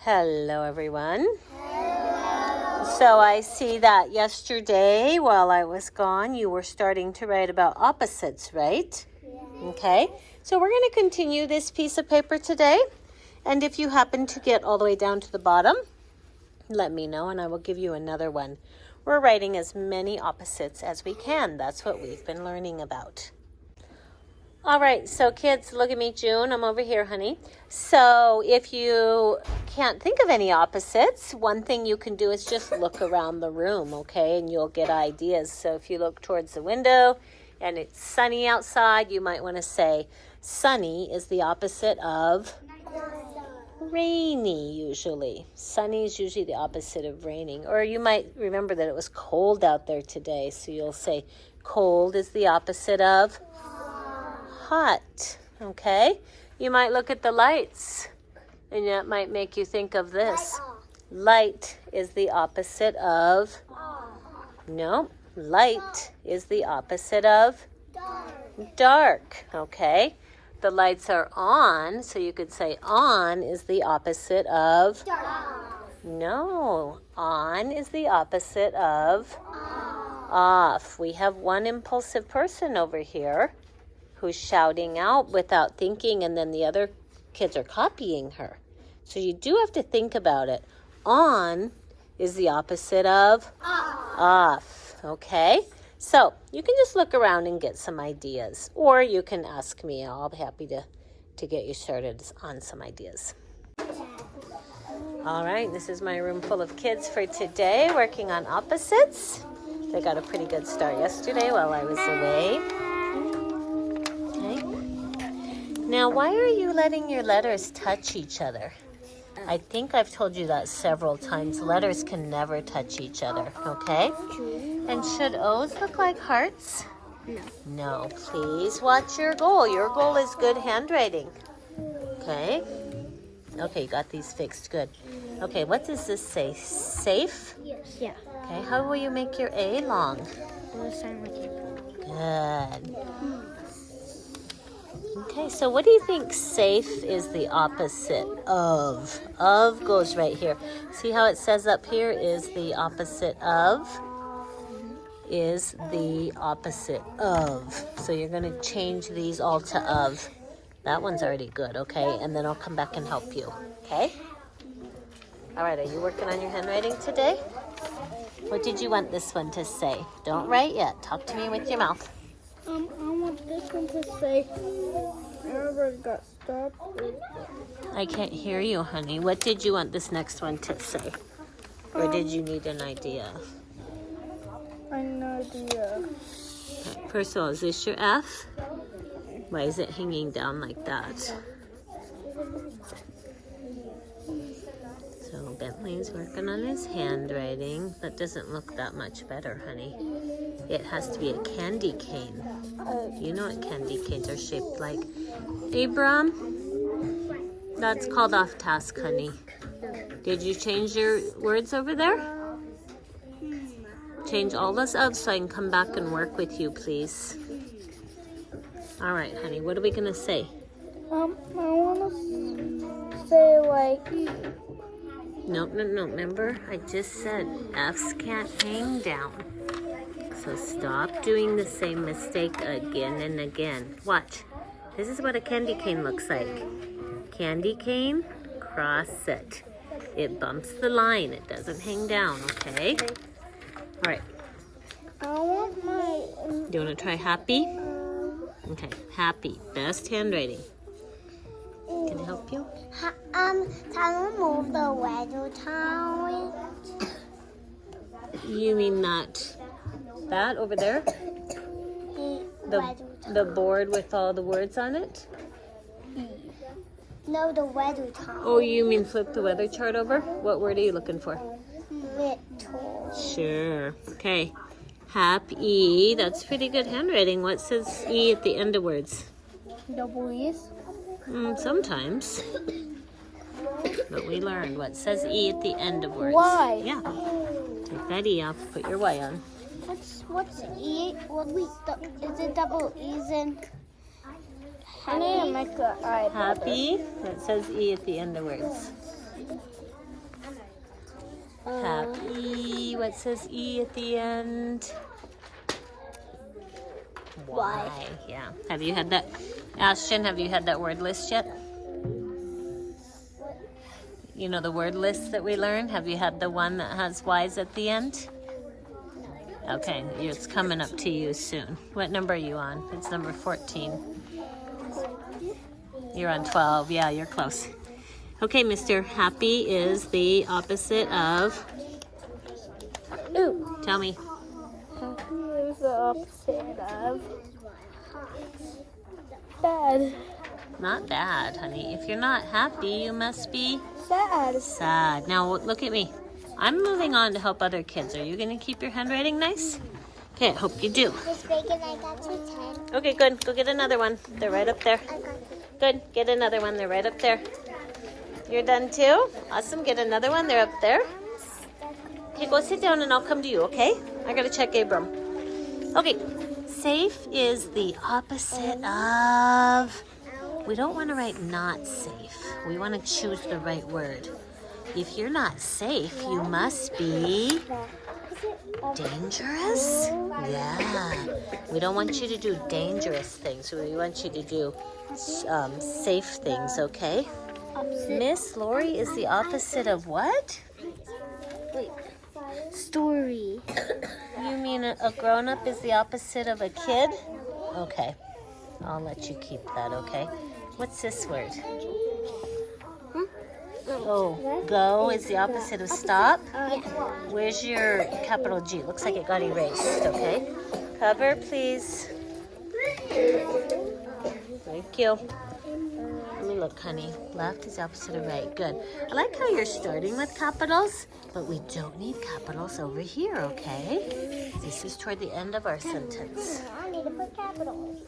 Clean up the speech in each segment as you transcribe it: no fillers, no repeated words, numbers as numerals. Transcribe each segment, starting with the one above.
Hello, everyone. Hello. So I see that yesterday while I was gone, you were starting to write about opposites, right? Yeah. Okay. So we're going to continue this piece of paper today. And if you happen to get all the way down to the bottom, let me know and I will give you another one. We're writing as many opposites as we can. That's what we've been learning about. All right, so kids, look at me, June. I'm over here, honey. So if you can't think of any opposites, one thing you can do is just look around the room, okay? And you'll get ideas. So if you look towards the window and it's sunny outside, you might want to say sunny is the opposite of rainy, usually. Sunny is usually the opposite of raining. Or you might remember that it was cold out there today, so you'll say cold is the opposite of hot, okay? You might look at the lights, and that might make you think of this. Light is the opposite of, no, light is the opposite of dark, okay? The lights are on, so you could say on is the opposite of no, on is the opposite of off. We have one impulsive person over here who's shouting out without thinking, and then the other kids are copying her. So you do have to think about it. On is the opposite of off, okay? So you can just look around and get some ideas, or you can ask me. I'll be happy to get you started on some ideas. All right, this is my room full of kids for today, working on opposites. They got a pretty good start yesterday while I was away. Now, why are you letting your letters touch each other? I think I've told you that several times. Letters can never touch each other, okay? And should O's look like hearts? No, please watch your goal. Your goal is good handwriting, okay? Okay, got these fixed, good. Okay, what does this say? Safe? Yes. Yeah. Okay, how will you make your A long? Good. Okay, so what do you think safe is the opposite of? Of goes right here. See how it says up here is the opposite of? Is the opposite of. So you're going to change these all to of. That one's already good, okay? And then I'll come back and help you, okay? All right, are you working on your handwriting today? What did you want this one to say? Don't write yet. Talk to me with your mouth. I want this one to say, wherever it got stopped. I can't hear you, honey. What did you want this next one to say? Or did you need an idea? I have no idea. Okay, first of all, is this your F? Why is it hanging down like that? So Bentley's working on his handwriting. That doesn't look that much better, honey. It has to be a candy cane. You know what candy canes are shaped like. Abram, that's called off task, honey. Did you change your words over there? Change all this up so I can come back and work with you, please. All right, honey, what are we going to say? I want to say like... No, remember? I just said F's can't hang down. So stop doing the same mistake again and again. Watch. This is what a candy cane looks like. Candy cane, cross it. It bumps the line. It doesn't hang down, okay? All right. I want my... Do you want to try happy? Okay, happy. Best handwriting. Can I help you? Can we move the weather town? You mean that over there? The board with all the words on it? No, the weather town. Oh, you mean flip the weather chart over? What word are you looking for? Little. Sure. Okay. Happy. That's pretty good handwriting. What says E at the end of words? Double E's? Sometimes. But we learned what says E at the end of words. Y. Yeah. Take that E off. Put your Y on. What's E? Is it double E's in? I need to make the I. Happy. That says E at the end of words. Happy. What says E at the end? Y. Yeah. Have you had that? Ashton, have you had that word list yet? You know the word list that we learned? Have you had the one that has Y's at the end? Okay, it's coming up to you soon. What number are you on? It's number 14. You're on 12. Yeah, you're close. Okay, Mr. Happy is the opposite of... Ooh, tell me. Happy is the opposite of bad. Not bad, honey. If you're not happy, you must be Sad. sad. Now, look at me. I'm moving on to help other kids. Are you going to keep your handwriting nice? Okay, I hope you do. Miss Bacon, I got you 10. Okay, good. Go get another one. They're right up there. I got you. Good. Get another one. They're right up there. You're done too? Awesome. Get another one. They're up there. Okay, go sit down and I'll come to you, okay? I got to check Abram. Okay. Safe is the opposite of... We don't want to write not safe. We want to choose the right word. If you're not safe, you must be dangerous? Yeah. We don't want you to do dangerous things. We want you to do safe things, okay? Miss Lori is the opposite of what? Wait. Story. You mean a grown-up is the opposite of a kid? Okay. I'll let you keep that, okay? What's this word? Oh, go is the opposite of stop. Where's your capital G? Looks like it got erased, okay? Cover, please. Thank you. Let me look, honey. Left is the opposite of right. Good. I like how you're starting with capitals, but we don't need capitals over here, okay? This is toward the end of our sentence. I need to put capitals.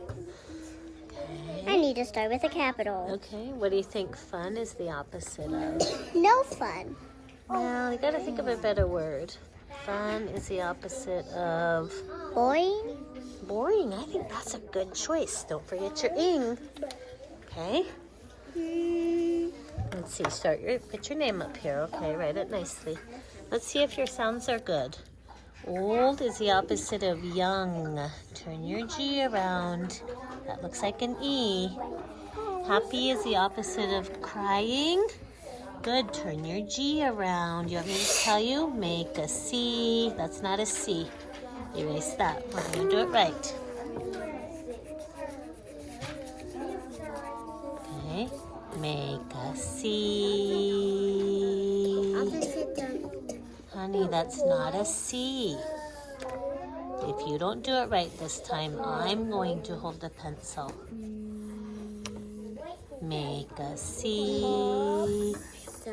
Okay. I need to start with a capital. Okay, what do you think fun is the opposite of? No fun. Well, you gotta think of a better word. Fun is the opposite of Boring. boring. I think that's a good choice. Don't forget your ing. Okay? Let's see, put your name up here, okay? Write it nicely. Let's see if your sounds are good. Old is the opposite of young. Turn your G around. That looks like an E. Happy is the opposite of crying. Good. Turn your G around. You want me to tell you? Make a C. That's not a C. Erase that. We're going to do it right. Okay. Make a C. Honey, that's not a C. If you don't do it right this time, I'm going to hold the pencil. Make a C.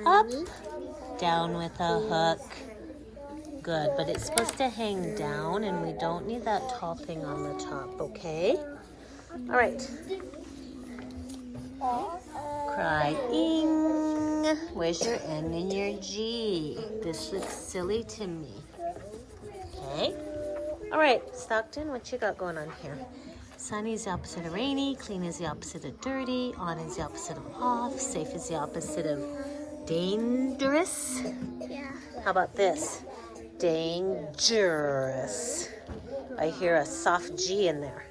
Up. Down with a hook. Good, but it's supposed to hang down, and we don't need that topping on the top, okay? All right. Crying. Where's your N and your G? This looks silly to me. Okay. All right, Stockton, what you got going on here? Sunny is the opposite of rainy. Clean is the opposite of dirty. On is the opposite of off. Safe is the opposite of dangerous. Yeah. How about this? Dangerous. I hear a soft G in there.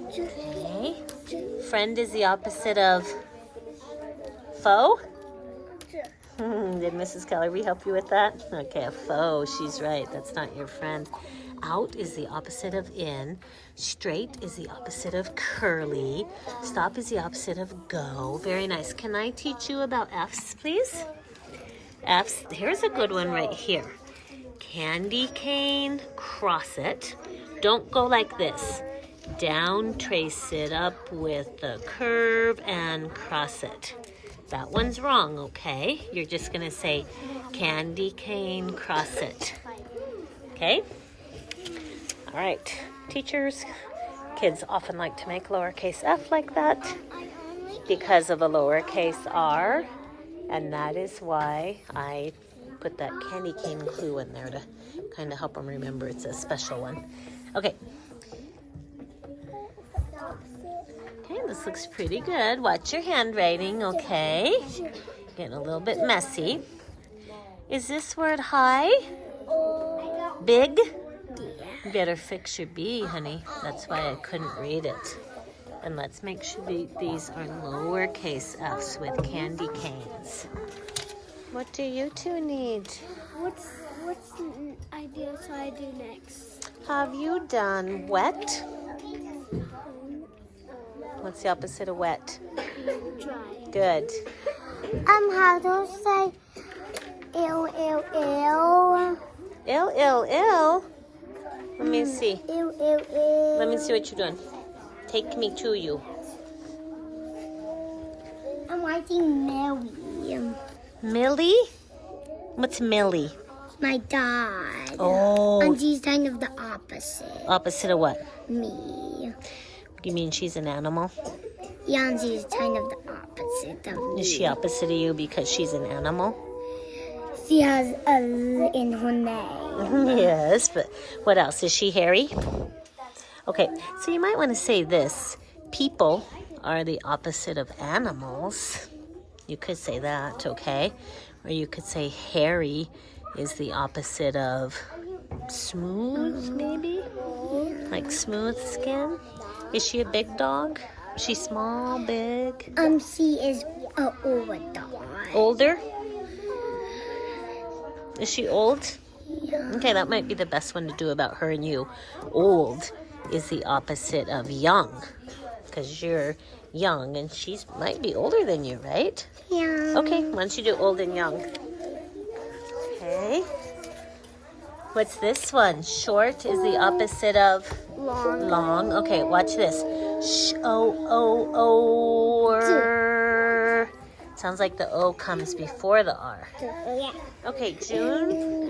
Okay. Friend is the opposite of foe. Did Mrs. Kellerby help you with that? Okay, a foe. She's right. That's not your friend. Out is the opposite of in. Straight is the opposite of curly. Stop is the opposite of go. Very nice. Can I teach you about F's, please? F's. Here's a good one right here. Candy cane, cross it. Don't go like this. Down, trace it up with the curve and cross it. That one's wrong, okay? You're just going to say candy cane, cross it. Okay? All right. Teachers, kids often like to make lowercase f like that because of a lowercase r, and that is why I put that candy cane clue in there to kind of help them remember it's a special one. Okay. Okay, this looks pretty good. Watch your handwriting, okay? Getting a little bit messy. Is this word high? Big? You better fix your B, honey. That's why I couldn't read it. And let's make sure these are lowercase f's with candy canes. What do you two need? What's the idea so I do next? Have you done wet? What's the opposite of wet? Dry. Good. How to say ill, ill, ill? Ill, ill, ill. Let me see. Ill, ill, ill. Let me see what you're doing. Take me to you. I'm writing Mary. Millie? What's Millie? My dad. Oh, And she's kind of the opposite. opposite of what? Me. You mean she's an animal? Yeah, and she's kind of the opposite of me. Is she opposite of you because she's an animal? She has a L in her name. Yes, but what else? Is she hairy? Okay, so you might want to say this. People are the opposite of animals. You could say that, okay? Or you could say hairy is the opposite of smooth, maybe? Like smooth skin? Is she a big dog? Is she small, big? She is an old dog. Older? Is she old? Okay, that might be the best one to do about her and you. Old is the opposite of young, because you're young and she might be older than you, right? Yeah. Okay, why don't you do old and young? Okay. What's this one? Short is the opposite of long. Okay, watch this. O. Sounds like the O comes before the R. Yeah. Okay, June.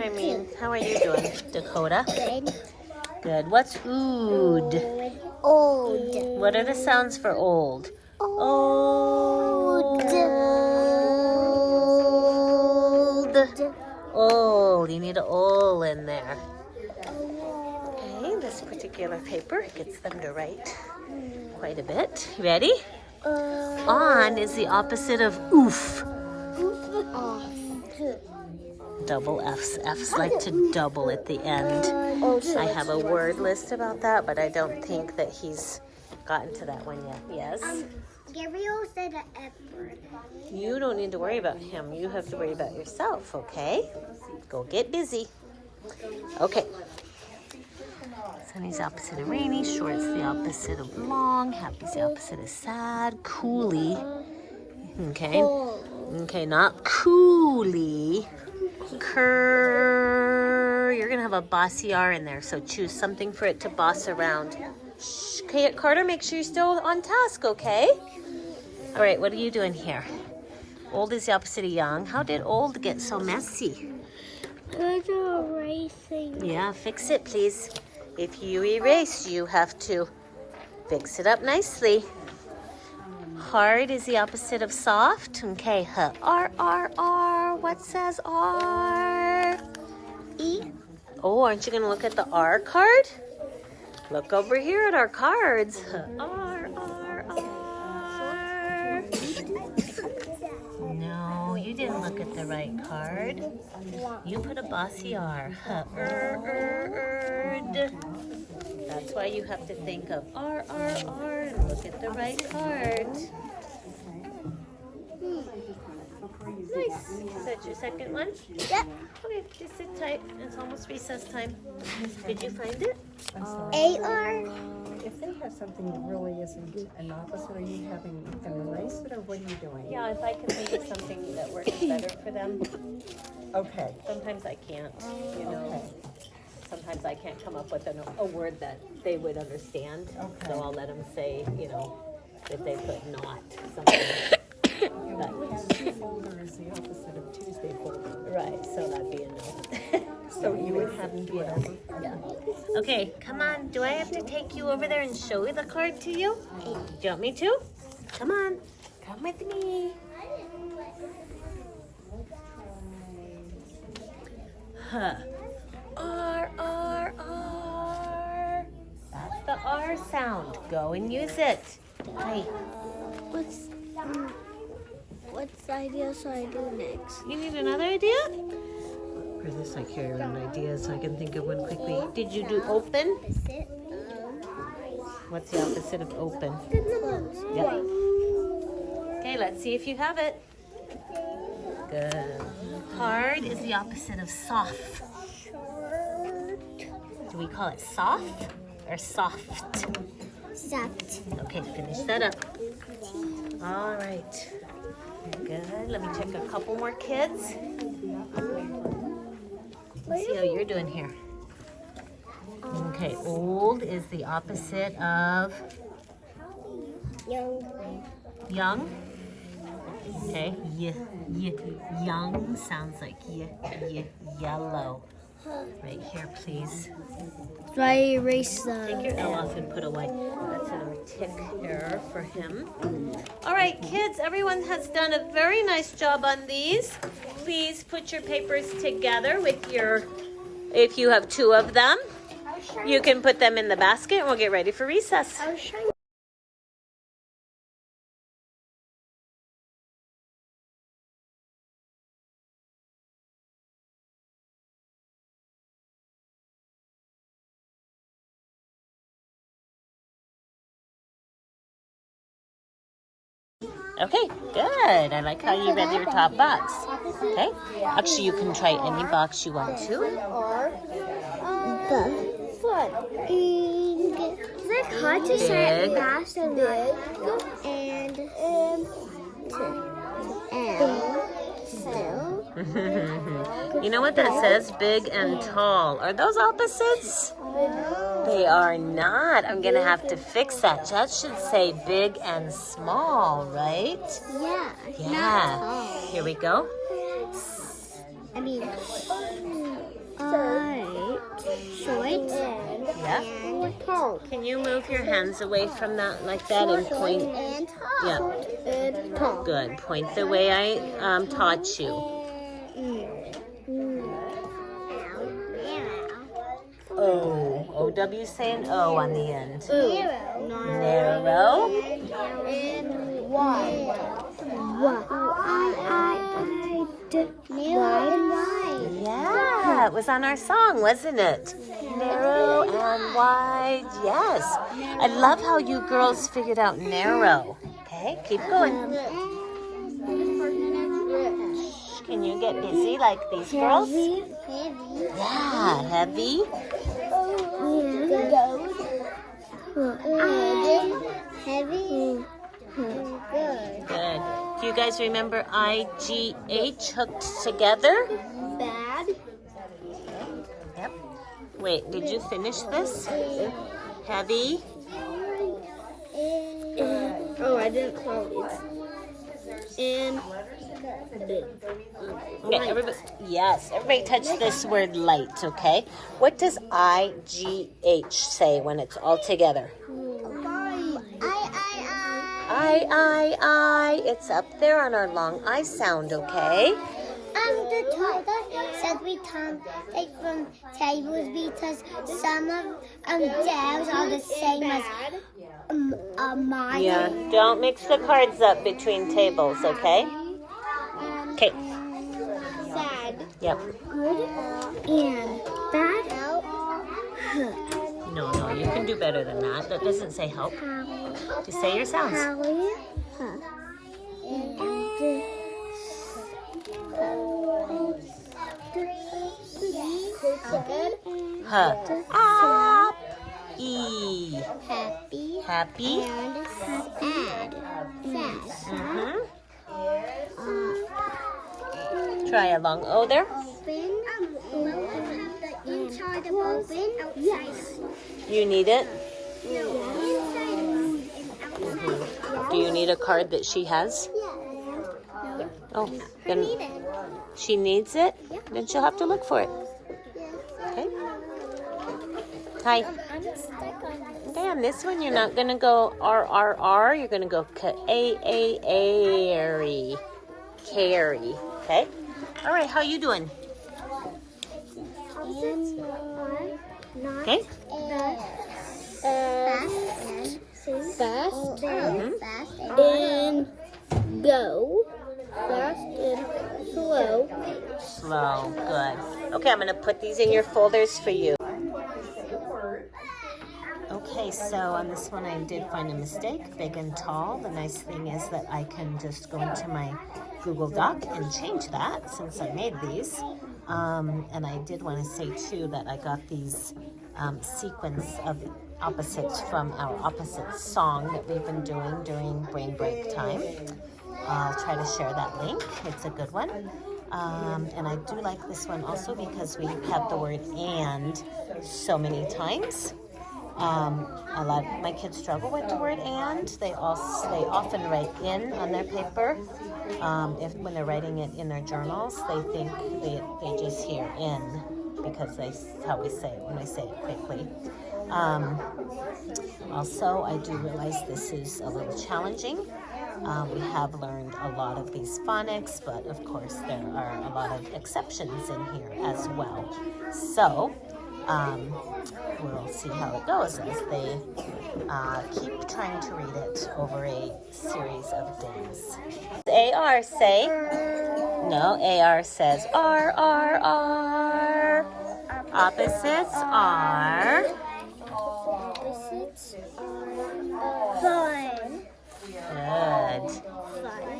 How are you doing? Dakota? Good. Good. What's ood? Old. What are the sounds for old? Old. Old. You need an O in there. Okay, this particular paper gets them to write quite a bit. You ready? On is the opposite of oof. Double F's. F's like to double at the end. I have a word list about that, but I don't think that he's gotten to that one yet. Yes? Gabriel said an F word. You don't need to worry about him. You have to worry about yourself, okay? Go get busy. Okay. Sunny's the opposite of rainy. Short's the opposite of long. Happy's the opposite of sad. Coolie. Okay. Okay, not coolie. You're going to have a bossy R in there, so choose something for it to boss around. Shh. Okay, Carter, make sure you're still on task, okay? All right, what are you doing here? Old is the opposite of young. How did old get so messy? There's a erasing. Yeah, fix it, please. If you erase, you have to fix it up nicely. Hard is the opposite of soft. Okay, R, R, R. What says R? E. Oh, aren't you going to look at the R card? Look over here at our cards. R, R, R. No, you didn't look at the right card. You put a bossy R. That's why you have to think of R, R, R, and look at the right card. Nice. Is that your second one? Yep. Okay, just sit tight. It's almost recess time. Did you find it? A-R. If they have something that really isn't an opposite, are you having them erase it, or what are you doing? Yeah, if I can think of something that works better for them. Okay. Sometimes I can't, you know. Okay. Sometimes I can't come up with a word that they would understand. Okay. So I'll let them say, you know, if they put not something. But, Wednesday folder is the opposite of Tuesday folder. right, so that'd be a no. So you would have whatever. Yeah. Okay, come on. Do I have to take you over there and show you the card to you? Do you want me to? Come on. Come with me. Huh. R, R, R. That's the R sound. Go and use it. Hi. What's the idea so I do next? You need another idea? For this, I carry around ideas so I can think of one quickly. Did you do open? What's the opposite of open? Yep. Okay, let's see if you have it. Good. Hard is the opposite of soft. Do we call it soft or soft? Soft. Okay, finish that up. All right. Good. Let me check a couple more kids. Let's see how you're doing here. Okay, old is the opposite of young. Okay, young sounds like yellow. Right here, please. Try erase Take your L off and put a Y. That's an artic error for him. All right, kids, everyone has done a very nice job on these. Please put your papers together with your, if you have two of them, you can put them in the basket and we'll get ready for recess. Okay, good. I like how you read your top box. Okay, actually you can try any box you want to. The foot. Is it hard to say Big. fast and big and still? You know what that says? Big and tall. Are those opposites? They are not. I'm going to have to fix that. That should say big and small, right? Yeah. Yeah. Here we go. I mean, short Yeah. and tall. Can you move your hands away from that like that and point? And tall. Yeah. And tall. Good. Point the way I taught you. O. O-W say an O on the end. Narrow. And wide. Narrow and wide. Yeah, it was on our song, wasn't it? Narrow and wide, yes. I love how you girls figured out narrow. Okay, keep going. Can you get busy like these girls? Yeah, heavy. Heavy. Good. Do you guys remember I-G-H hooked together? Bad. Yep. Wait, did you finish this? Heavy. Oh, I didn't call it. And Okay, everybody. Yes, everybody touch this word light, okay? What does I-G-H say when it's all together? I. It's up there on our long I sound, okay? The toilet said we can't take from tables because some of theirs are the same as mine. Yeah, don't mix the cards up between tables, okay? Okay. Sad. Yep. Good and bad. No, you can do better than that. That doesn't say help. Just say your sounds. Huh. Up. E. Happy. And sad. Mm-hmm. Try a long O there. Inside of open, yes. You need it? Inside Do you need a card that she has? Oh, then she needs it? Then she'll have to look for it. Okay. Hi. Okay, on this one, you're not going to go R. You're going to go K-A-A-A-R-Y. Carry. Okay? All right, how you doing? Okay. fast Mhm. and go. Fast and slow. slow. Good. Okay, I'm going to put these in your folders for you. Okay, so on this one I did find a mistake, big and tall. The nice thing is that I can just go into my Google Doc and change that since I made these. And I did want to say too that I got these sequence of opposites from our opposites song that we've been doing during brain break time. I'll try to share that link. It's a good one. And I do like this one also because we have the word "and" so many times. A lot of my kids struggle with the word "and." They often write "in" on their paper. When they're writing it in their journals, they think they just hear "in" because that's how we say it when we say it quickly. Also, I do realize this is a little challenging. We have learned a lot of these phonics, but of course there are a lot of exceptions in here as well. So we'll see how it goes as they keep trying to read it over a series of days. AR say? No, AR says R, R, R. Opposites are? Opposites are fun. Good.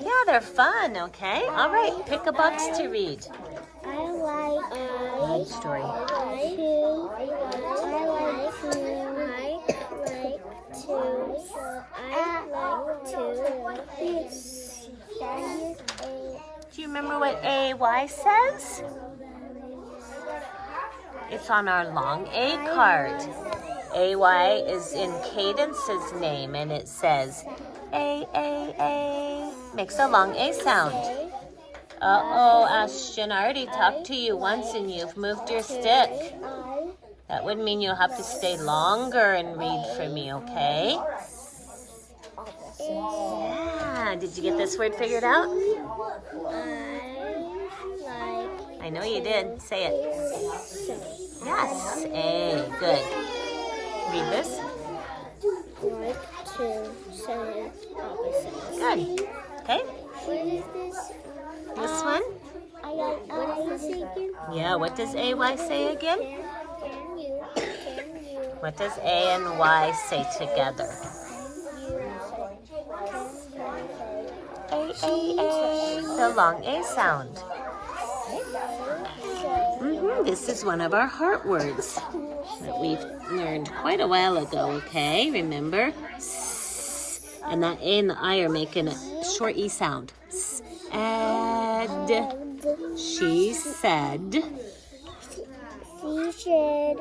Yeah, they're fun, okay? All right, pick a box to read. I like Good story. Do you remember what AY says? It's on our long A card. AY is in Cadence's name, and it says A. Makes a long A sound. Uh-oh, Ashton, I already talked to you once and you've moved your stick. That would mean you'll have to stay longer and read for me, okay? Yeah, did you get this word figured out? I know you did. Say it. Yes, A, good. Read this. Like to say opposite. Good. Okay, What is this? this one. What is this again? Yeah, what does AY say again? Can you? What does A and Y say together? A. The long A sound. This is one of our heart words that we've learned quite a while ago, okay? Remember? S. And that A and the I are making a short E sound. And she said. She said.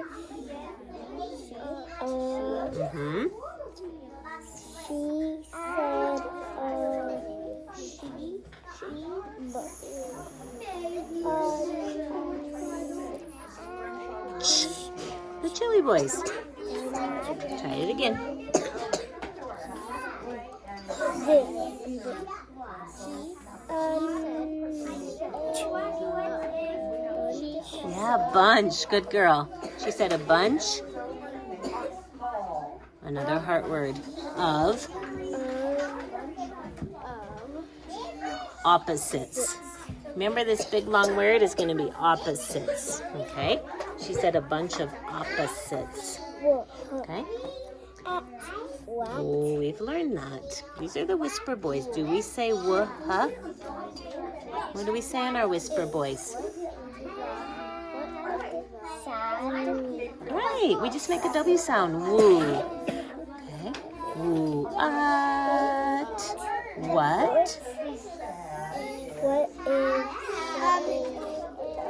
She said. The Chili Boys. Try it again. Yeah, bunch. Good girl. She said a bunch. Another heart word of opposites. Remember, this big long word is going to be opposites. Okay? She said a bunch of opposites. Okay? Oh, we've learned that. These are the Whisper Boys. Do we say wuh-huh? What do we say in our Whisper Boys? Right, we just make a W sound. Woo. Okay. Woo. What? What is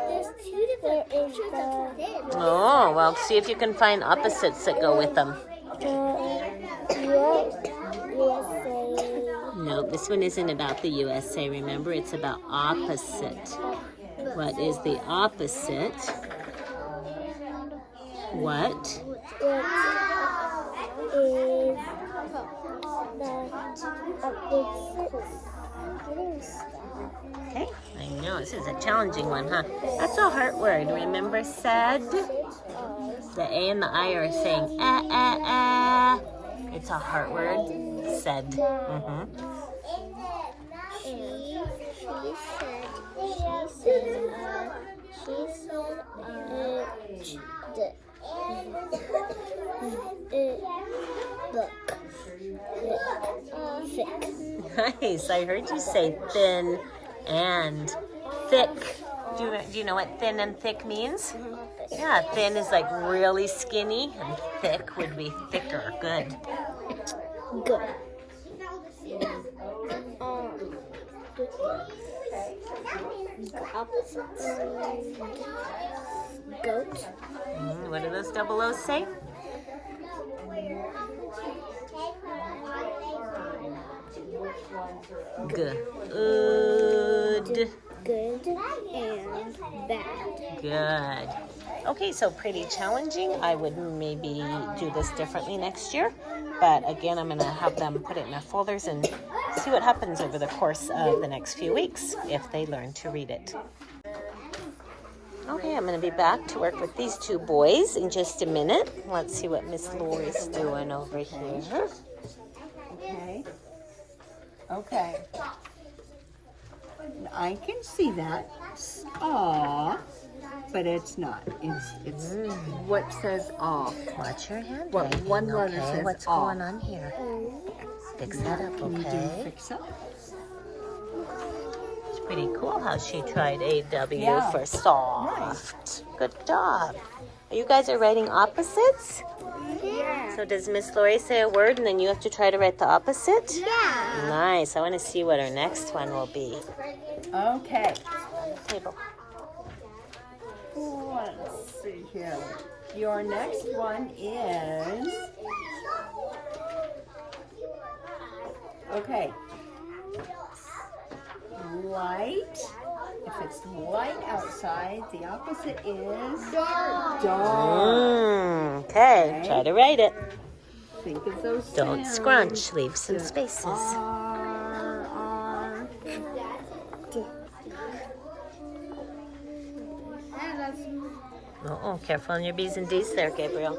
there's two different pictures of them. Oh, well, see if you can find opposites that go with them. No, this one isn't about the USA. Remember, it's about opposite. What is the opposite? What is Okay, I know, this is a challenging one, huh? That's a heart word. Remember said? The A and the I are saying It's a heart word. Said. She said thick. Nice. I heard you say thin and thick. Do you know what thin and thick means? Yeah, thin is like really skinny, and thick would be thicker. Good. Good. Goat. What do those double O's say? Good. Good and bad. Good. Okay, so pretty challenging. I would maybe do this differently next year. But again, I'm going to have them put it in their folders and see what happens over the course of the next few weeks if they learn to read it. Okay, I'm going to be back to work with these two boys in just a minute. Let's see what Miss Lori's doing over here. Okay. Okay. I can see that. Aw. But it's not. It's what says aw. Watch your hand. What one letter Okay, says what's aw. going on here? Fix that up, Can you do okay? fix up? It's pretty cool how she tried AW Yeah. for soft. Good job. You guys are writing opposites? Yeah. So does Miss Lori say a word and then you have to try to write the opposite? Yeah. Nice. I want to see what our next one will be. Okay. Table. Let's see here. Your next one is. Okay. Light. If it's light outside, the opposite is dark. Okay, try to write it. Think of those Don't sounds. scrunch. Leave some spaces. R. Oh, careful on your B's and D's there, Gabriel.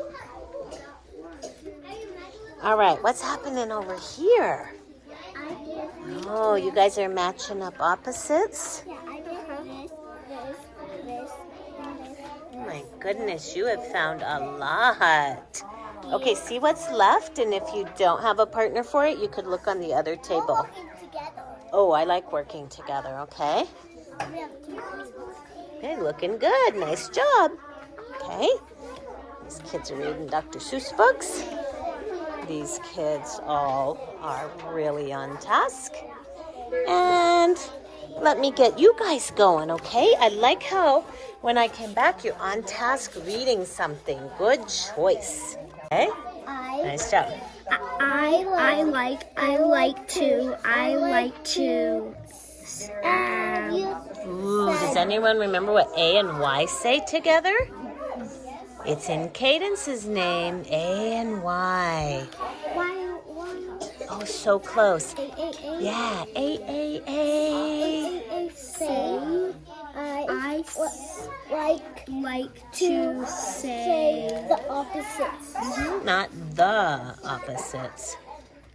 All right, what's happening over here? Oh, you guys are matching up opposites? Oh my goodness, you have found a lot. Okay, see what's left, and if you don't have a partner for it, you could look on the other table. Oh, I like working together, okay? Okay, looking good. Nice job. Okay. These kids are reading Dr. Seuss books. These kids all are really on task. And let me get you guys going, okay? I like how when I came back, you're on task reading something. Good choice. Okay? Nice job. I like to. Ooh, does anyone remember what A and Y say together? It's in Cadence's name, A and Y. Oh, so close. Yeah, A. Say. I like to say the opposites. Not the opposites.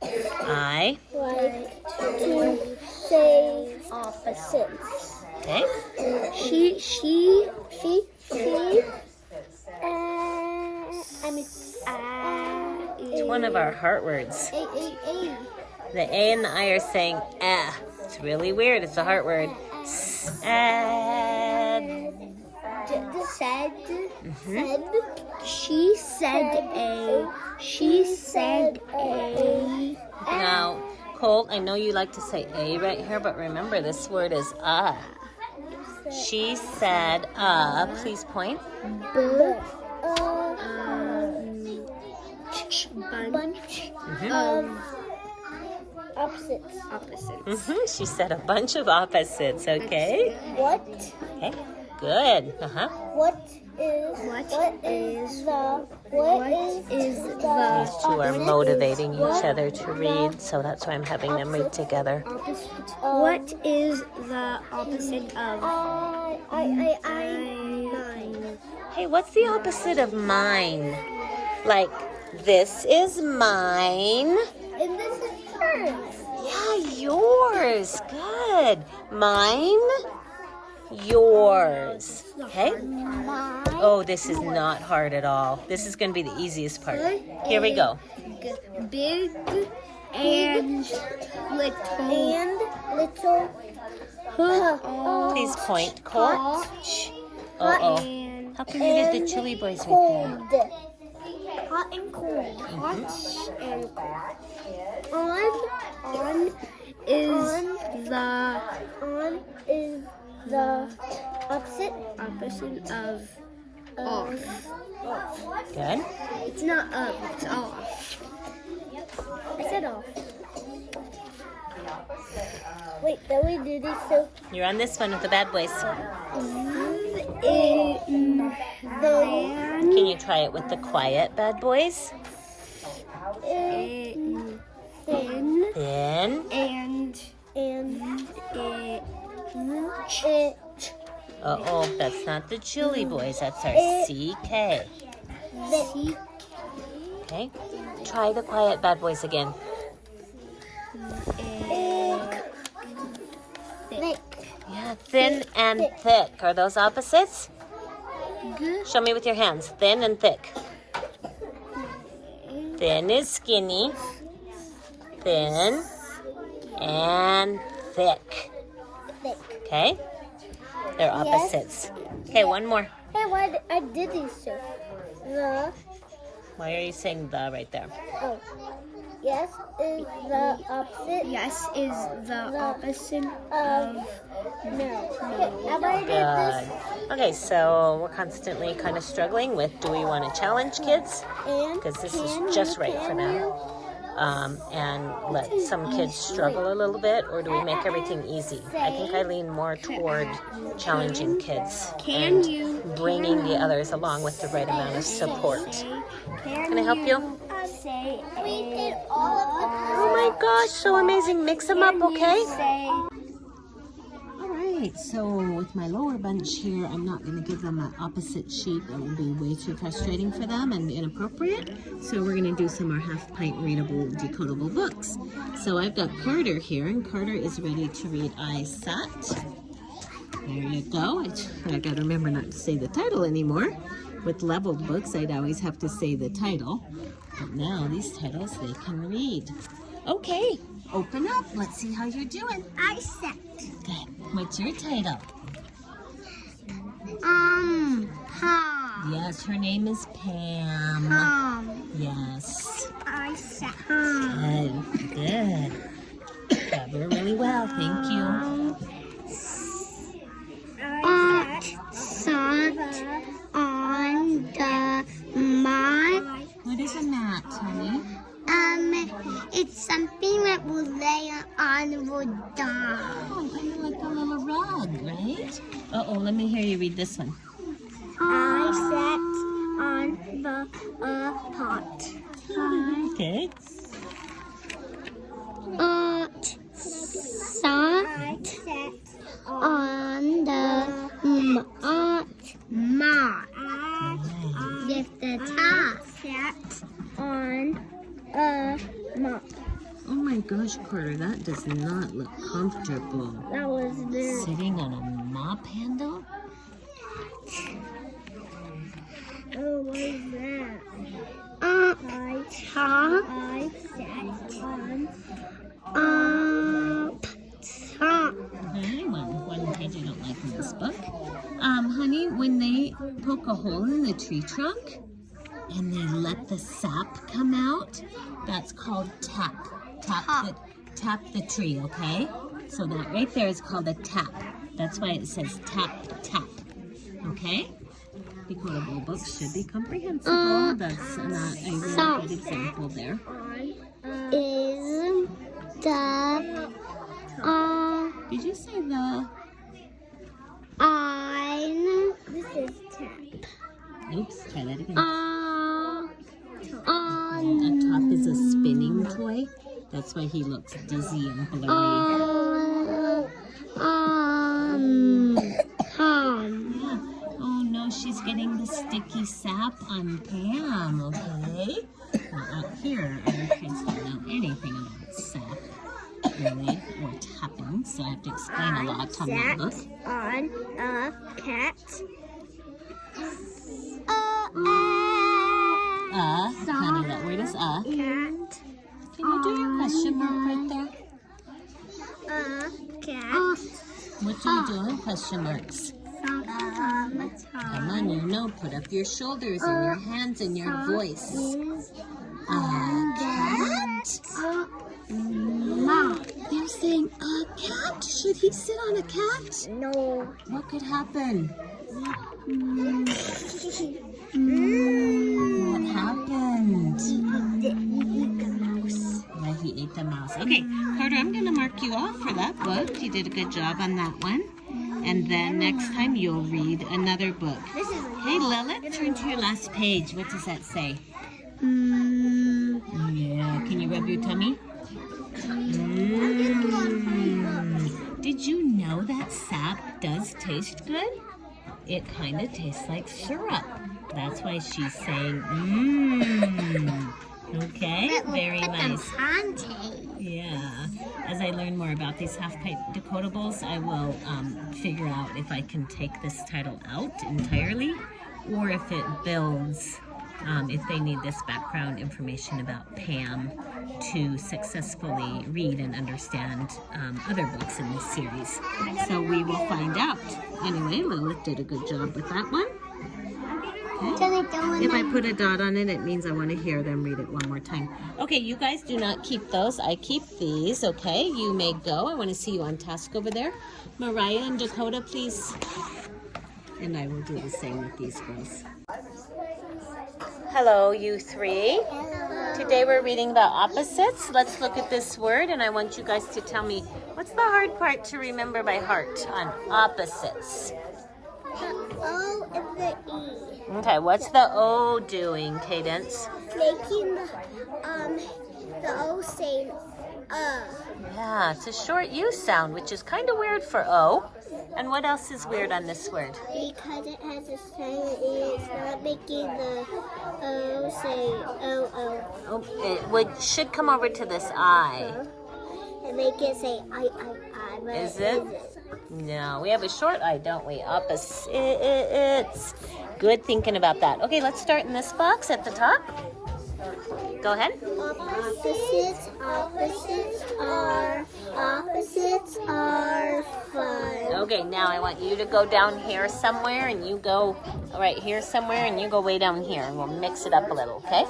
I. Like to say opposites. Okay. She. It's one of our heart words. The A and the I are saying ah. It's really weird. It's a heart word. Sad. Said. She said a. Now, Colt, I know you like to say A right here, but remember this word is She said please point. Bunch of opposites. She said a bunch of opposites, okay? What? Okay, good. What is the These two are motivating each other to read, so that's why I'm having them read together. What is the opposite of mine? Hey, what's the opposite of mine? Like, this is mine. And this is hers. Yeah, yours. Good. Mine. yours. Okay? My. Oh, this is not hard at all. This is going to be the easiest part. Here we go. Big and little. Please point, Cole. Uh-oh. How can you get the chili boys right there? Hot and cold. Hot and on is the opposite of off. Good. It's not up, it's off. I said off. Wait, then we do this so. You're on this one with the bad boys. Can you try it with the quiet bad boys? Thin Then. and Uh-oh, that's not the chili boys. That's our CK. Okay. Try the quiet bad boys again. Yeah, thin and thick. Are those opposites? Show me with your hands. Thin and thick. Thin is skinny. Thin and thick. Okay? They're opposites. Okay, one more. Hey, why I did these two? The Why are you saying the right there? yes is the opposite yes is the opposite of no. Okay, I've already did this. Good. Okay, so we're constantly kind of struggling with, do we want to challenge kids? And Because this is just right for them. And let some kids struggle a little bit, or do we make everything easy? I think I lean more toward challenging kids and bringing the others along with the right amount of support. Can I help you? we did all of the. Oh my gosh, so amazing. Mix them up, okay? All right, so with my lower bunch here, I'm not going to give them an opposite sheet. That would be way too frustrating for them and inappropriate. So we're going to do some more half-pint readable, decodable books. So I've got Carter here, and Carter is ready to read I Sat. There you go. I got to remember not to say the title anymore. With leveled books, I'd always have to say the title. But now these titles, they can read. Okay, open up. Let's see how you're doing. I said. Good. What's your title? Yes, her name is Pam. Yes. I said. Good. Cover really well. Thank you. Sat on the mat. What is a mat, honey? It's something that will lay on the dog. Oh, kind of like a little rug, right? Uh-oh, let me hear you read this one. I sat on the pot. Okay. Sat on the mat. With the top. Sat on a mat. Oh my gosh, Carter, that does not look comfortable. That was the. Sitting on a mop handle? Oh, what is that? I sat on Okay, one page I don't like in this book. Honey, when they poke a hole in the tree trunk and they let the sap come out, that's called tap. Tap the tree, okay? So that right there is called a tap. That's why it says tap, tap. Okay? Decodable books should be comprehensible. That's not a really good example there. is the Did you say the? on. This is tap. Oops, try that again. On. A top is a spinning toy. That's why he looks dizzy and blurry. Yeah. Oh no, she's getting the sticky sap on Pam, okay? Well, up here, other kids don't know anything about sap. really, or tapping, so I have to explain a lot on that book. On a cat. Honey, that word is Cat. Can you do your question mark right there? A cat. What do you do in question marks? Come on, you know, put up your shoulders and your hands and your voice. A cat. Mom. They're saying a cat. Should he sit on a cat? No. What could happen? What happened? Yeah, he ate the mouse. Okay, Carter, I'm going to mark you off for that book. You did a good job on that one. And then next time you'll read another book. Hey, Lilith, turn to your last page. What does that say? Yeah, can you rub your tummy? Did you know that sap does taste good? It kind of tastes like syrup. That's why she's saying, Okay, very nice. Yeah. As I learn more about these half-pipe decodables, I will figure out if I can take this title out entirely or if it builds, if they need this background information about Pam to successfully read and understand other books in this series. So we will find out. Anyway, Lilith did a good job with that one. Okay. If I put a dot on it, it means I want to hear them read it one more time. Okay, you guys do not keep those. I keep these, okay? You may go. I want to see you on task over there. Mariah and Dakota, please. And I will do the same with these girls. Hello, you three. Today we're reading the opposites. Let's look at this word, and I want you guys to tell me what's the hard part to remember by heart on opposites. O and the E. Okay, what's the O doing, Cadence? Making the O saying Yeah, it's a short U sound, which is kind of weird for O. And what else is weird on this word? because it has a silent E. It's not making the O say O. Oh, it should come over to this I. And make it say I. But Is it? No, we have a short I, don't we? Opposites. Good thinking about that. Okay, let's start in this box at the top. Go ahead. Opposites are fun. Okay, now I want you to go down here somewhere, and you go right here somewhere, and you go way down here, and we'll mix it up a little, okay?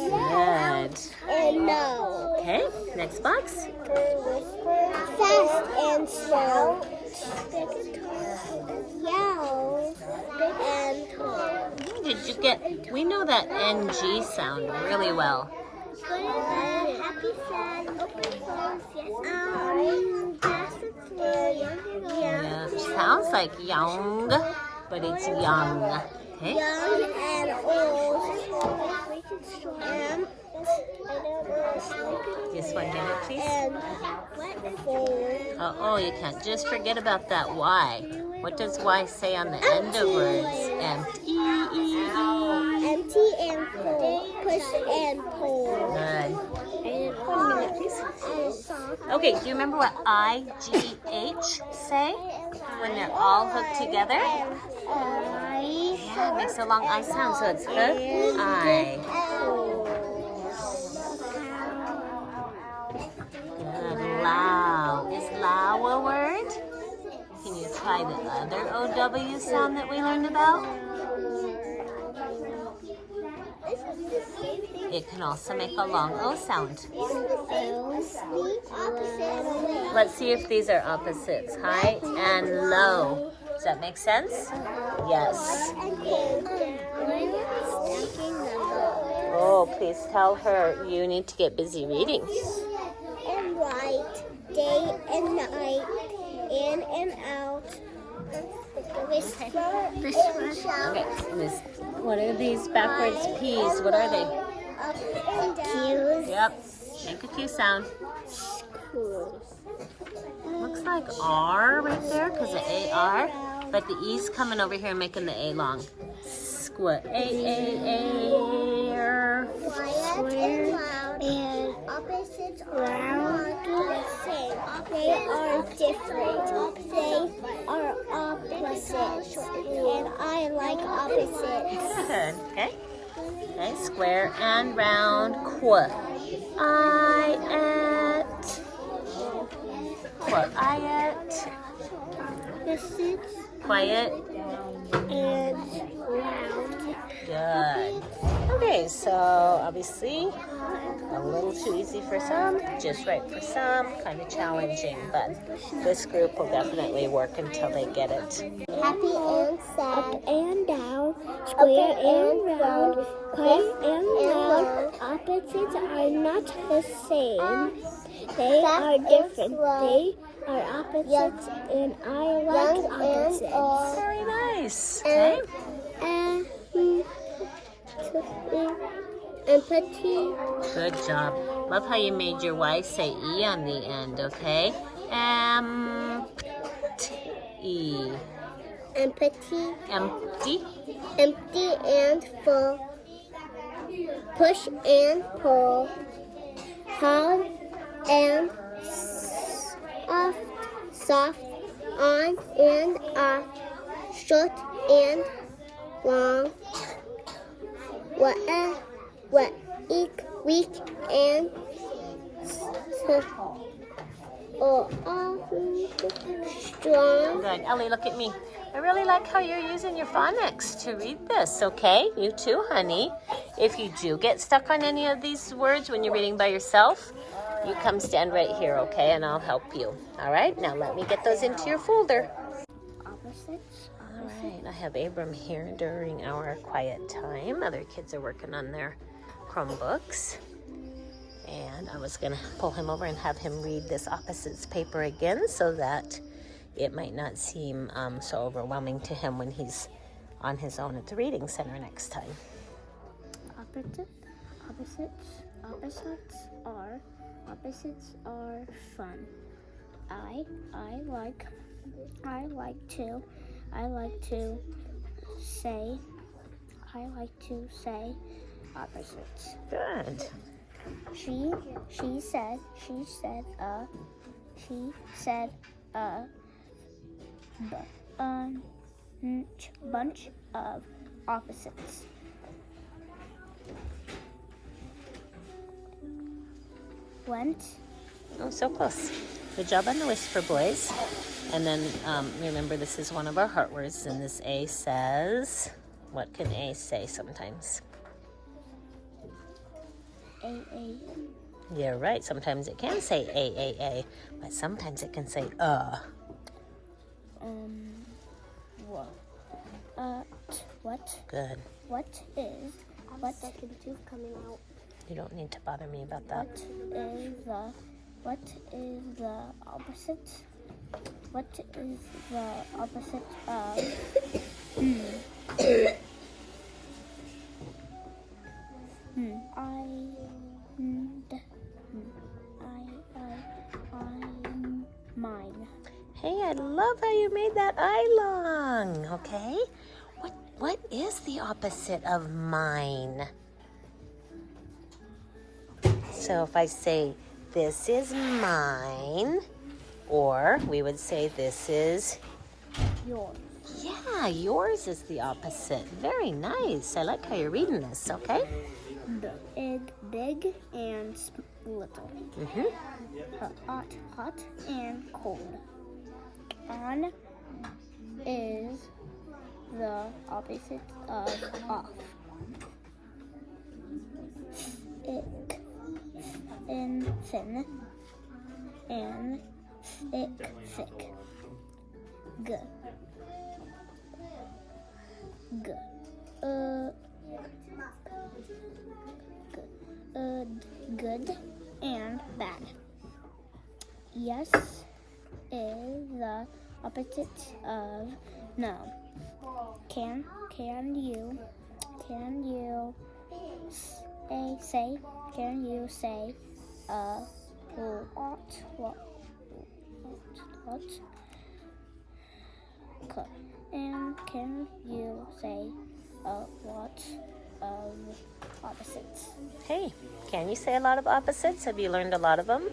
Good. And no. Okay, next box. Fast and slow. Yell and tall. Did you get, we know that NG sound really well. Happy, sad, open close, yes. Fast and slow, Yeah, sounds like young, but it's young. Okay. young and old. And This one, give it, please. and fold. Oh, you can't just forget about that Y. What does Y say on the end of words? Empty. Empty and full. Push and pull. Good. And 1 minute, please. Okay, do you remember what IGH say when they're all hooked together? Yeah, it makes a long I sound, so it's hook, I. Good. Loud. Is loud a word? Can you try the other OW sound that we learned about? It can also make a long O sound. Let's see if these are opposites. High and low. Does that make sense? Yes. Oh, please tell her you need to get busy reading. And right, day and night, in and out. Whisper. Okay, what are these backwards P's? What are they? Q's. Yep. Make a Q sound. Looks like R right there because of AR, but the E's coming over here making the A long. Square. A. Quiet and opposites are the same. They are different. They are opposites. And I like opposites. Good. Okay. Okay. Square and round. Quiet. Opposites Quiet. and round. Good. Okay, so obviously a little too easy for some, just right for some, kind of challenging, but this group will definitely work until they get it. Happy and sad. Up and down. Square and round. Quiet and loud. Opposites are not the same. They are different. They are opposites, and I like opposites. Very nice. Okay. Empathy. Good job. Love how you made your Y say E on the end, okay? E. Empathy. Empty. Empty and full. Push and pull. Hard and soft. Soft. On and off. Short and long. Weak and strong. Good. Ellie, look at me. I really like how you're using your phonics to read this, okay? You too, honey. If you do get stuck on any of these words when you're reading by yourself, you come stand right here, okay? And I'll help you. All right? Now let me get those into your folder. Opposites. All right. I have Abram here during our quiet time. Other kids are working on their Chromebooks. And I was going to pull him over and have him read this opposites paper again so that it might not seem so overwhelming to him when he's on his own at the reading center next time. Opposites are fun. I like to say opposites. Good. She said a bunch of opposites. Went. Oh, so close. Good job on the whisper, boys. And then remember, this is one of our heart words, and this A says, what can A say sometimes? A. You're right. Sometimes it can say A, but sometimes it can say What? Good. What is? Second tooth coming out. You don't need to bother me about that. What is the opposite? What is the opposite of? Mine. Hey, I love how you made that eye long. Okay. What is the opposite of mine? So if I say, this is mine, or we would say, this is Yours. yeah, yours is the opposite. Very nice. I like how you're reading this, okay? Big and little. Hot and cold. On is the opposite of off. Thin and thick. Good. Good and bad. Yes is the opposite of no. Can you say what? And can you say a lot of opposites. Hey, can you say a lot of opposites? Have you learned a lot of them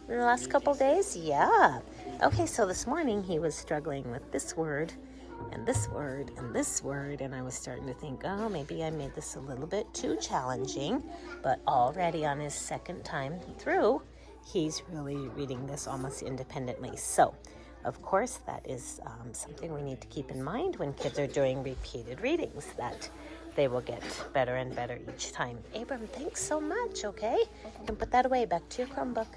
in the last couple days? Yeah. Okay, so this morning he was struggling with this word and this word and this word, and I was starting to think, oh, maybe I made this a little bit too challenging, but already on his second time through, he's really reading this almost independently. So, of course, that is something we need to keep in mind when kids are doing repeated readings, that they will get better and better each time. Abram, thanks so much, okay? You can put that away, back to your Chromebook.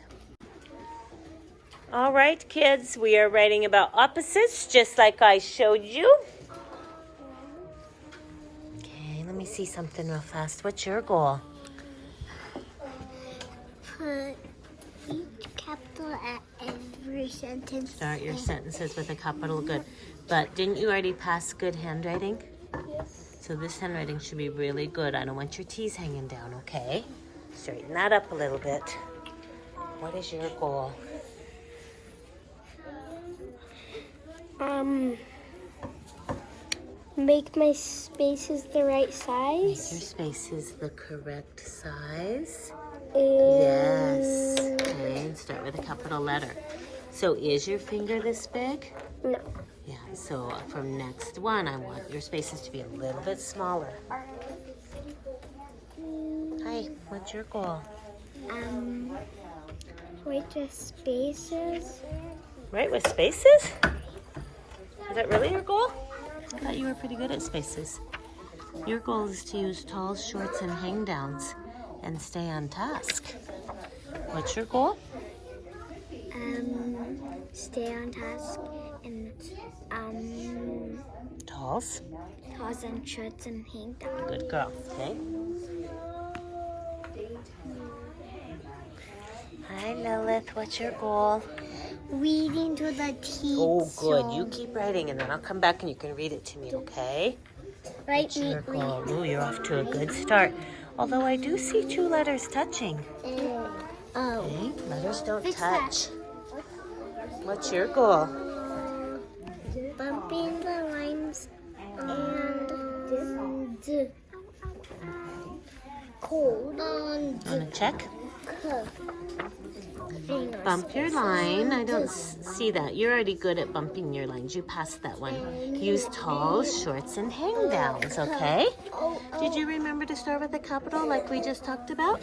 All right, kids, we are writing about opposites, just like I showed you. Okay, let me see something real fast. What's your goal? Put each capital at every sentence. Start your sentences with a capital good. But didn't you already pass good handwriting? Yes. So this handwriting should be really good. I don't want your T's hanging down, okay? Straighten that up a little bit. What is your goal? Make my spaces the right Make size. your spaces the correct size. And Yes. Okay, and start with a capital letter. So is your finger this big? No. Yeah, so from next one, I want your spaces to be a little bit smaller. Hi, what's your goal? Write the spaces. Right with spaces? Is that really your goal? I thought you were pretty good at spaces. Your goal is to use talls, shorts, and hang downs and stay on task. What's your goal? Stay on task and Talls. toss and shirts and hang down. Good girl. Okay. Hi, Lilith. What's your goal? Reading to the teeth. Oh, good. You keep writing, and then I'll come back and you can read it to me, okay? Write Your goal. Ooh, you're off to a good start. Although I do see two letters touching. Okay, letters don't Fix touch. What's your goal? Bumping the lines and cold on Want to check? fingers. Bump your line. I don't see that. You're already good at bumping your lines. You passed that one. Use talls, shorts, and hang downs, okay? Did you remember to start with a capital like we just talked about?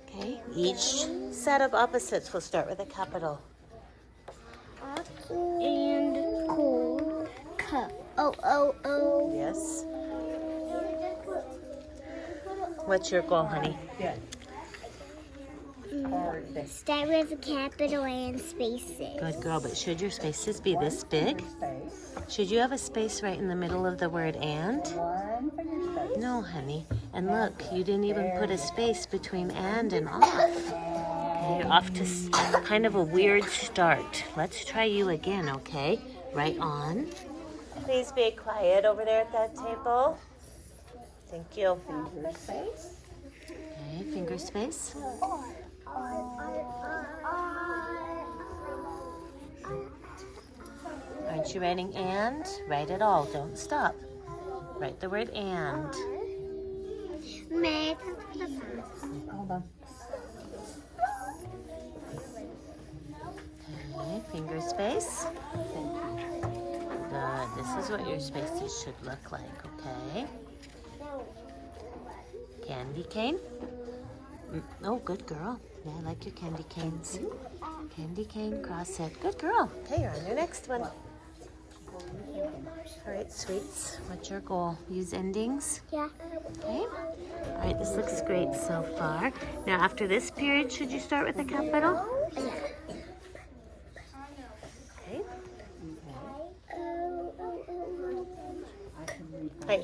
Okay. Each set of opposites will start with a capital. And cold. Oh. Yes. What's your goal, honey? Good. Start with a capital and spaces. Good girl, but should your spaces be this big? Space. Should you have a space right in the middle of the word and? One for your space. No, honey. And look, you didn't even put a space between and off. Okay, you're off to kind of a weird start. Let's try you again, okay? Right on. Please be quiet over there at that table. Thank you. Finger space. Okay, finger space. Aren't you writing and? Write it all. Don't stop. Write the word and. Hold on. Okay, finger space. Good. This is what your spaces should look like, okay? Candy cane. Oh, good girl. Yeah, I like your candy canes. Candy cane, cross it. Good girl. Okay, you're on your next one. All right, sweets. What's your goal? Use endings? Yeah. Okay. All right, this looks great so far. Now, after this period, should you start with a capital? Okay. Hey,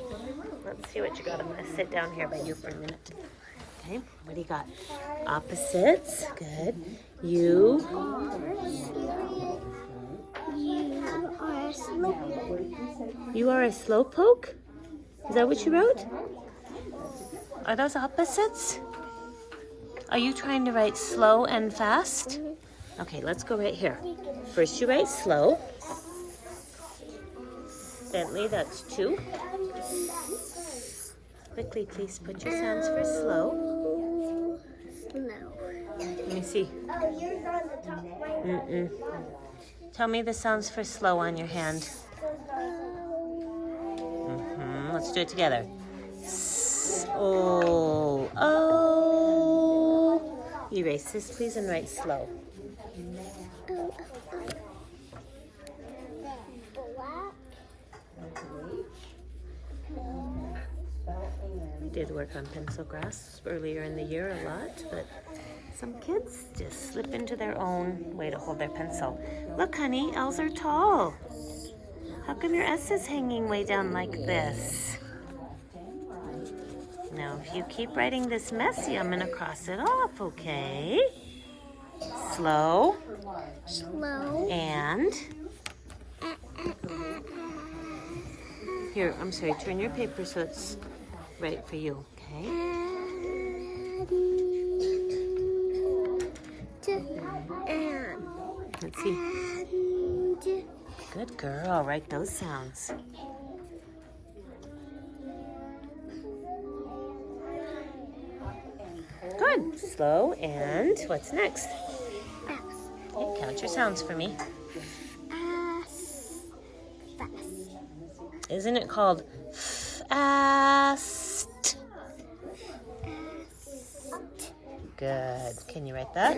let's see what you got. I'm going to sit down here by you for a minute. Okay, what do you got? Opposites. Good. You. You are a slowpoke? Is that what you wrote? Are those opposites? Are you trying to write slow and fast? Okay, let's go right here. First you write slow. Bentley, that's 2. quickly, please. Put your sounds for slow. Slow. Let me see. Oh, yours on the top right. Mm-mm. Tell me the sounds for slow on your hand. Let's do it together. Oh, oh. Erase this, please, and write slow. We did work on pencil grasp earlier in the year a lot, but some kids just slip into their own way to hold their pencil. Look, honey, L's are tall. How come your S is hanging way down like this? Now, if you keep writing this messy, I'm going to cross it off, okay? Slow. Slow. And... Here, I'm sorry, turn your paper so it's right for you, okay? And. Let's see. And. Good girl, write those sounds. Good. Slow, and what's next? Okay, count your sounds for me. Fast. Isn't it called fast? Good. Can you write that?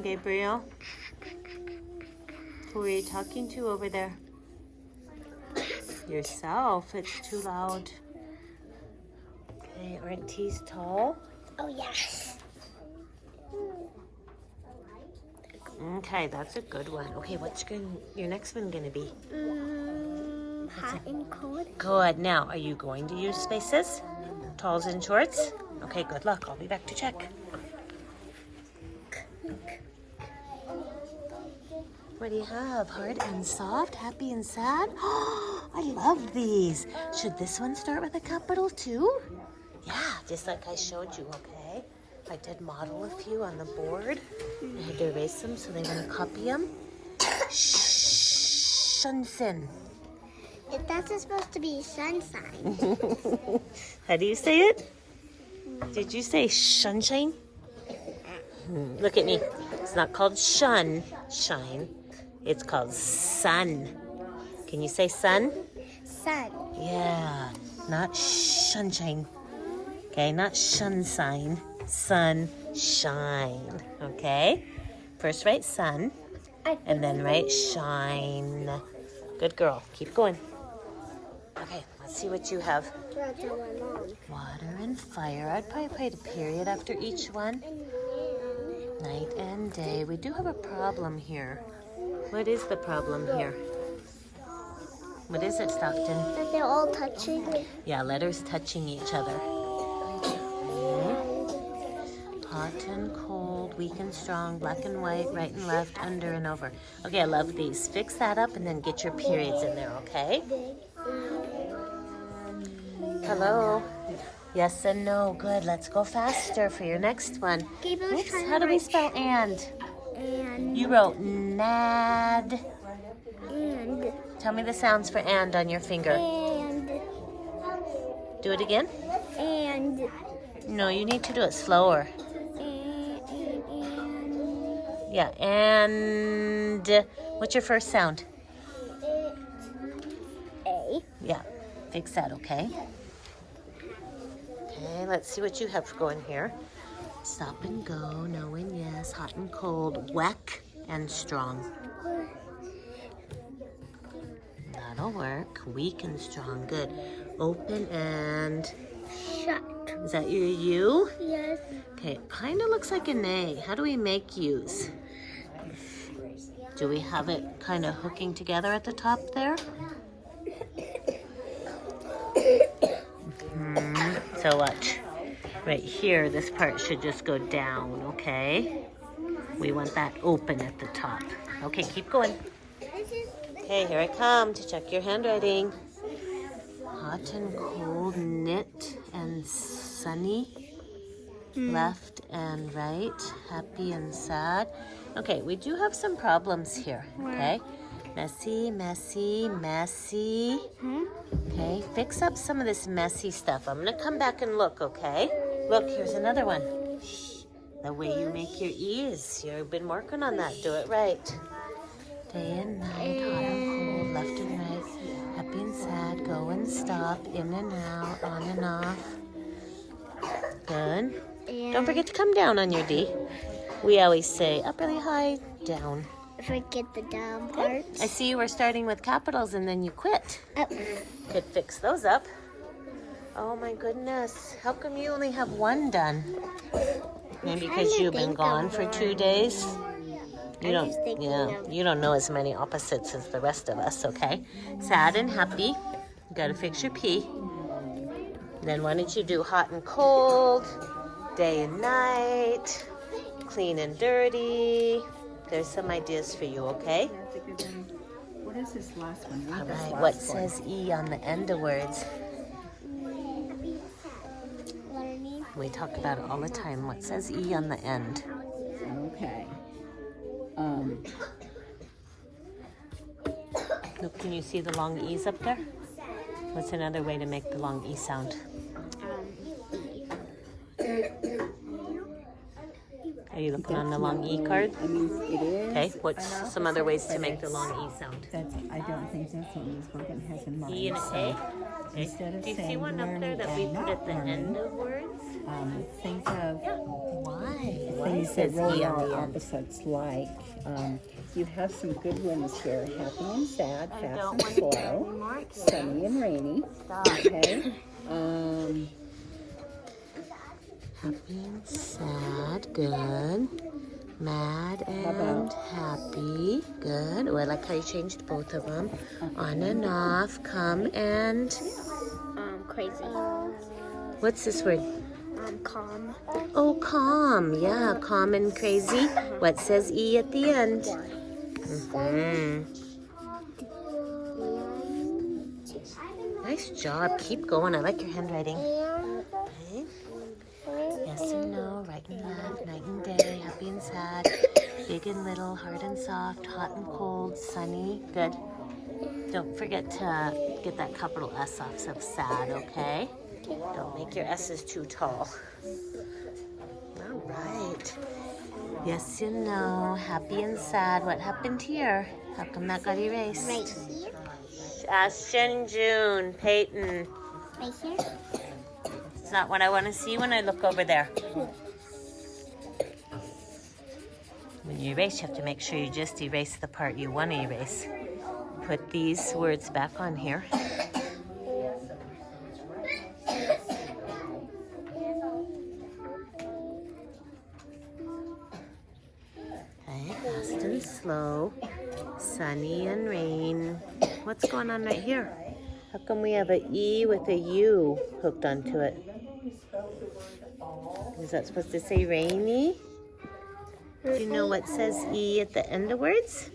Gabriel? Who are you talking to over there? Yourself. It's too loud. Okay, aren't T's tall? Oh, yes. Okay, that's a good one. Okay, what's your next one going to be? Hot and cold. Good. Now, are you going to use spaces? Talls and shorts? Okay, good luck. I'll be back to check. What do you have? Hard and soft, happy and sad? Oh, I love these. Should this one start with a capital too? Yeah, just like I showed you, okay? I did model a few on the board. I had to erase them so they want to copy them. Shunsin. That's supposed to be sunshine. How do you say it? Did you say sunshine? Look at me. It's not called shine. It's called sun. Can you say sun? Sun. Yeah, not sunshine. Okay, not sunshine. Sunshine. Okay? First write sun, and then write shine. Good girl. Keep going. Okay, let's see what you have. Water and fire. I'd probably put a period after each one. Night and day. We do have a problem here. What is the problem here? What is it, Stockton? That they're all touching. Yeah, letters touching each other. Hot and cold, weak and strong, black and white, right and left, under and over. Okay, I love these. Fix that up and then get your periods in there, okay? Hello. Yes and no. Good. Let's go faster for your next one. Oops, how do we spell and? And. You wrote nad. And. Tell me the sounds for and on your finger. And. Do it again. And. No, you need to do it slower. And. Yeah, and what's your first sound? A. Yeah, fix that, okay? Okay, let's see what you have going here. Stop and go, no and yes, hot and cold, weak and strong. That'll work. Weak and strong, good. Open and... Shut. Is that your U? Yes. Okay, it kind of looks like an A. How do we make U's? Do we have it kind of hooking together at the top there? So watch. Right here, this part should just go down, okay? We want that open at the top. Okay, keep going. Okay, here I come to check your handwriting. Hot and cold, knit and sunny. Left and right, happy and sad. Okay, we do have some problems here, okay? Messy, messy, messy. Okay, fix up some of this messy stuff. I'm gonna come back and look, okay? Look, here's another one. The way you make your E's. You've been working on that. Do it right. Day and night, hot and cold, left and right, happy and sad, go and stop, in and out, on and off. Good. Don't forget to come down on your D. We always say up really high, down. Forget the down part. I see you were starting with capitals and then you quit. Could fix those up. Oh my goodness. How come you only have one done? Maybe because you've been gone for 2 days? You don't, you don't know as many opposites as the rest of us, okay? Sad and happy. You gotta fix your P. Then why don't you do hot and cold, day and night, clean and dirty. There's some ideas for you, okay? That's a good one. What is this last one? All right, what says E on the end of words? Learning. We talk about it all the time. What says E on the end? Okay. Look, can you see the long E's up there? What's another way to make the long E sound? Are you looking on the long E card? I mean, it is. Okay, what's some other ways to make the long E sound? That's, I don't think that's what Ms. Morgan has in mind. E and a So, K? instead of Do you see saying one up there that we learning put at the and end not of words? think of Why? things that says really E on are the end? opposites, like you have some good ones here: happy and sad, I fast don't and want slow, more. sunny and rainy. Stop. Okay. Happy and sad, good. Mad and happy, good. Oh, I like how you changed both of them. On and off, come and... Crazy. What's this word? Calm. Oh, calm. Yeah, calm and crazy. What says E at the end? Nice job. Keep going. I like your handwriting. Okay. Yes and no, right and left, night and day, happy and sad, big and little, hard and soft, hot and cold, sunny. Good. Don't forget to get that capital S off of sad, okay? Don't make your S's too tall. All right. Yes and no, happy and sad. What happened here? How come that got erased? Right here. Ask Jen, June, Peyton. Right here. It's not what I want to see when I look over there. When you erase, you have to make sure you just erase the part you want to erase. Put these words back on here. Okay, fast and slow, sunny and rain. What's going on right here? How come we have a E with a U hooked onto it? Is that supposed to say rainy? Do you know what says E at the end of words?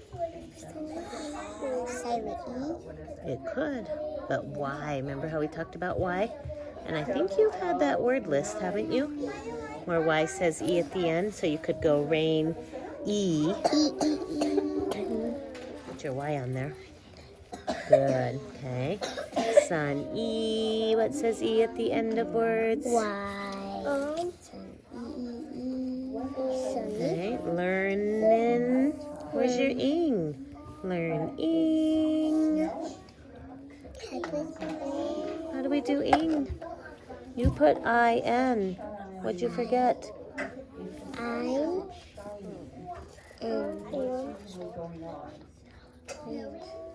Silent E. It could, but why? Remember how we talked about why? And I think you've had that word list, haven't you? Where Y says E at the end, so you could go rain, E. Put your Y on there. Good, okay. Sun, E. What says E at the end of words? Y. Okay, learning. Where's your ing? Learning. How do we do ing? You put I-N. What'd you forget?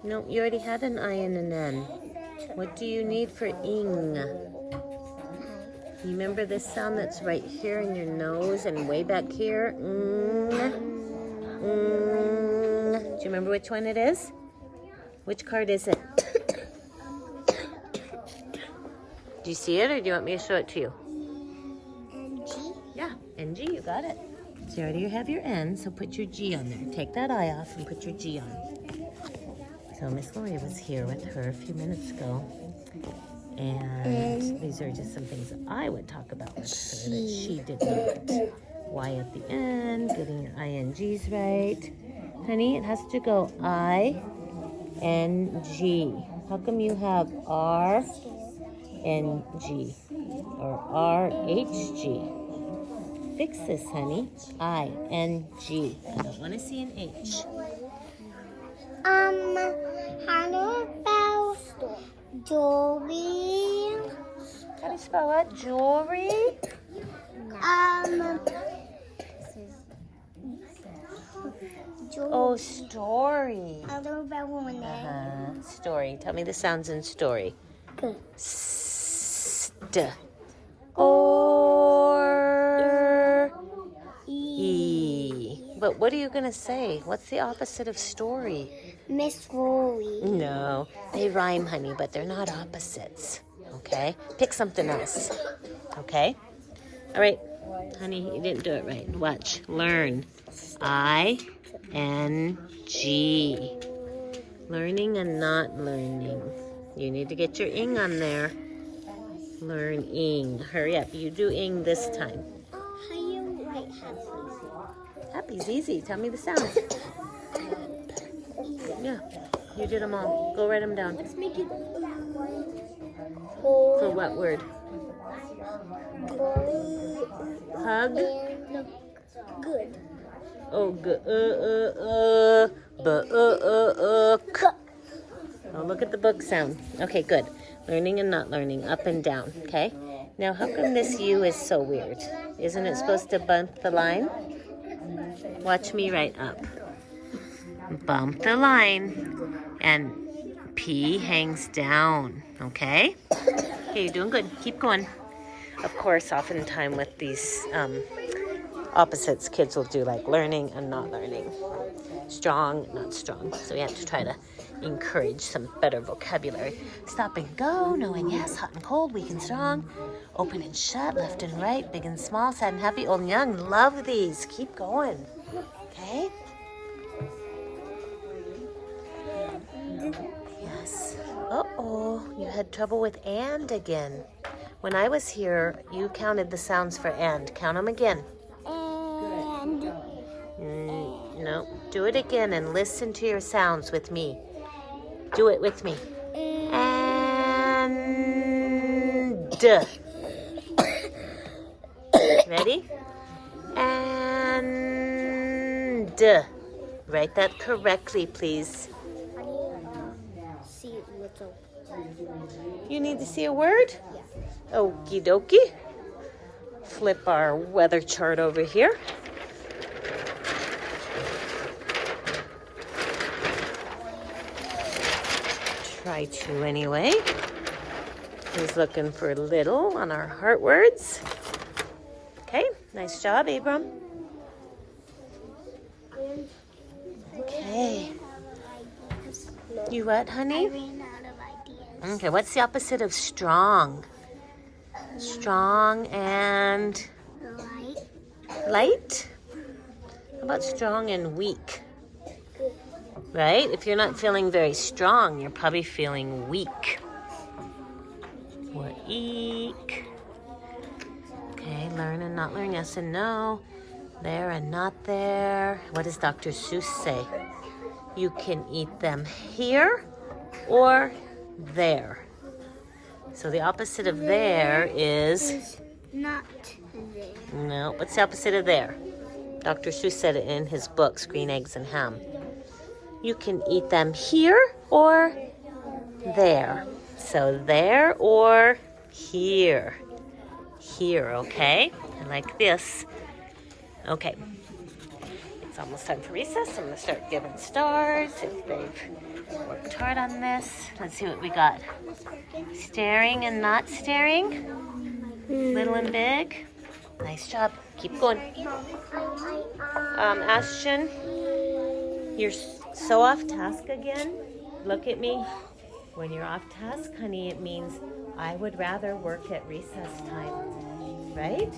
No, you already had an I and an N. What do you need for ing? You remember this sound that's right here in your nose and way back here? Do you remember which one it is? Which card is it? Do you see it or do you want me to show it to you? G. Yeah, NG, you got it. So you already have your N, so put your G on there. Take that I off and put your G on. So Miss Lori was here with her a few minutes ago. And these are just some things that I would talk about with her that she did not. Y at the end, getting your INGs right. Honey, it has to go I, N-G. How come you have R-N-G or R-H-G? Fix this, honey. I-N-G. I don't want to see an H. How about jewelry? How do you spell that? Jewelry? Oh, story. I don't remember one name. Story. Tell me the sounds in story. Good. St. Or. E. But what are you going to say? What's the opposite of story? Miss Rory. No. They rhyme, honey, but they're not opposites. Okay? Pick something else. Okay? All right. Honey, you didn't do it right. Watch. Learn. I-N-G. Learning and not learning. You need to get your ing on there. Learning. Hurry up. You do ing this time. How you write happy? Happy's easy. Tell me the sounds. Yeah. You did them all. Go write them down. Let's make it For what word? Hug? Good. Oh, good. Oh, look at the book sound. Okay, good. Learning and not learning, up and down, okay? Now, how come this U is so weird? Isn't it supposed to bump the line? Watch me write up. Bump the line, and P hangs down, okay? Okay, you're doing good. Keep going. Of course, oftentimes with these opposites, kids will do like learning and not learning. Strong, not strong. So we have to try to encourage some better vocabulary. Stop and go, no and yes, hot and cold, weak and strong, open and shut, left and right, big and small, sad and happy, old and young. Love these. Keep going. Okay? Yes. Uh-oh, you had trouble with and again. When I was here, you counted the sounds for and. Count them again. And No, do it again and listen to your sounds with me. Do it with me. And. Ready? And. Write that correctly, please. see little. You need to see a word? Okie dokie. Flip our weather chart over here. Try to anyway. He's looking for little on our heart words. Okay, nice job, Abram. Okay. You what, honey? I ran out of ideas. Okay, what's the opposite of strong? Strong and light? How about strong and weak? Right? If you're not feeling very strong, you're probably feeling weak. Or eek. Okay, learn and not learn, yes and no. There and not there. What does Dr. Seuss say? You can eat them here or there. So the opposite of there is... Not there. No, what's the opposite of there? Dr. Seuss said it in his books, Green Eggs and Ham. You can eat them here or there. So there or here. Here, okay? And like this. Okay. It's almost time for recess. I'm going to start giving stars if they've worked hard on this. Let's see what we got. Staring and not staring. Little and big. Nice job. Keep going. Ashton, you're so off task again. Look at me. When you're off task, honey, it means I would rather work at recess time. Right?